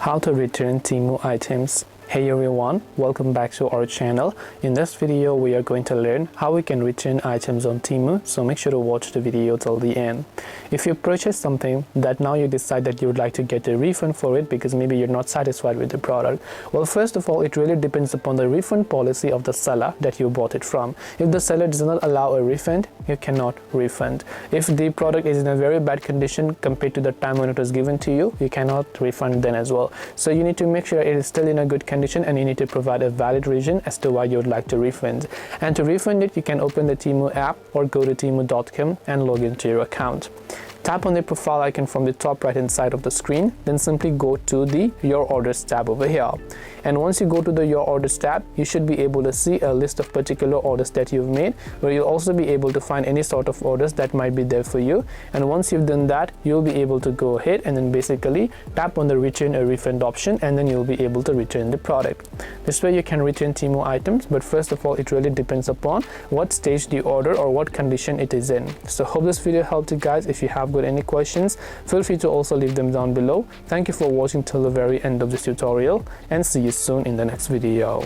How to return Temu items. Hey everyone, welcome back to our channel. In this video we are going to learn how we can return items on Temu, so make sure to watch the video till the end. If you purchase something that now you decide that you would like to get a refund for it because maybe you're not satisfied with the product, well, first of all, it really depends upon the refund policy of the seller that you bought it from. If the seller does not allow a refund, you cannot refund. If the product is in a very bad condition compared to the time when it was given to you, you cannot refund then as well. So you need to make sure it is still in a good condition, and you need to provide a valid reason as to why you would like to refund. And to refund it, you can open the Temu app or go to temu.com and log into your account. Tap on the profile icon from the top right hand side of the screen, then simply go to the Your Orders tab over here. And once you go to the Your Orders tab, you should be able to see a list of particular orders that you've made, where you'll also be able to find any sort of orders that might be there for you. And once you've done that, you'll be able to go ahead and then basically tap on the Return a Refund option, and then you'll be able to return the product. This way you can return Temu items, but first of all, it really depends upon what stage the order or what condition it is in. So hope this video helped you guys. If you have got any questions, feel free to also leave them down below. Thank you for watching till the very end of this tutorial, and see you soon in the next video.